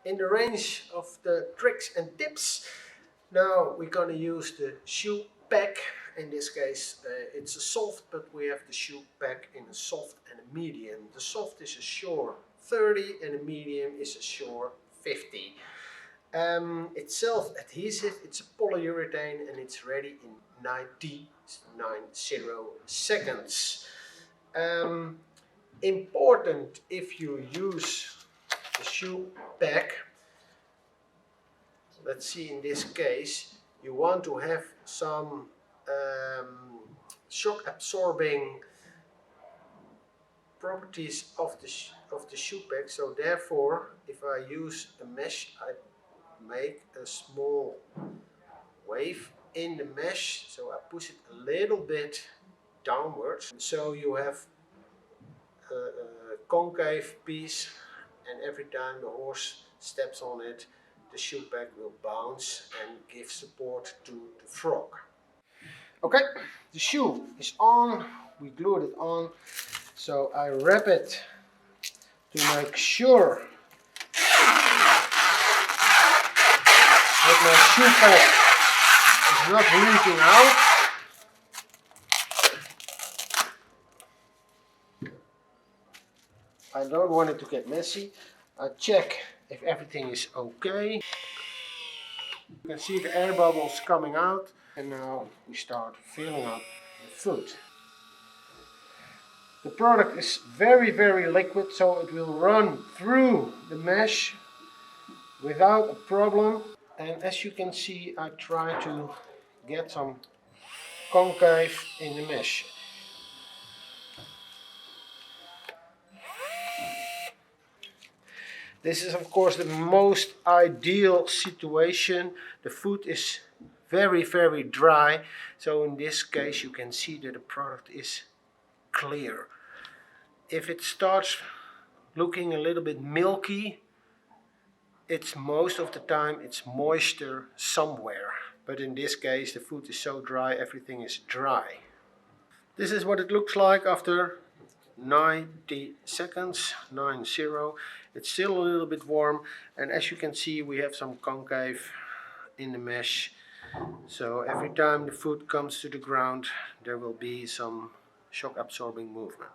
in the range of the tricks and tips. Now we're gonna use the shoe pack. In this case it's a soft, but we have the shoe pack in a soft and a medium. The soft is a Shore 30 and the medium is a Shore 50. It's self-adhesive, it's a polyurethane, and it's ready in 90 seconds. Important if you use the shoe pack, let's see, in this case you want to have some shock absorbing properties of the shoe pack. So therefore, if I use a mesh, I make a small wave in the mesh, so I push it a little bit downwards, so you have a concave piece, and every time the horse steps on it, the shoe pack will bounce and give support to the frog. Okay, the shoe is on, we glued it on, so I wrap it to make sure that my shoe pack is not leaking out. I don't want it to get messy. I check if everything is okay. You can see the air bubbles coming out, and now we start filling up the foot. The product is very liquid, so it will run through the mesh without a problem. And as you can see, I try to get some concave in the mesh. This is of course the most ideal situation. The foot is very dry, so in this case you can see that the product is clear. If it starts looking a little bit milky, it's most of the time it's moisture somewhere. But in this case the foot is so dry, everything is dry. This is what it looks like after 90 seconds, 90. It's still a little bit warm, and as you can see we have some concave in the mesh, so every time the foot comes to the ground there will be some shock absorbing movement.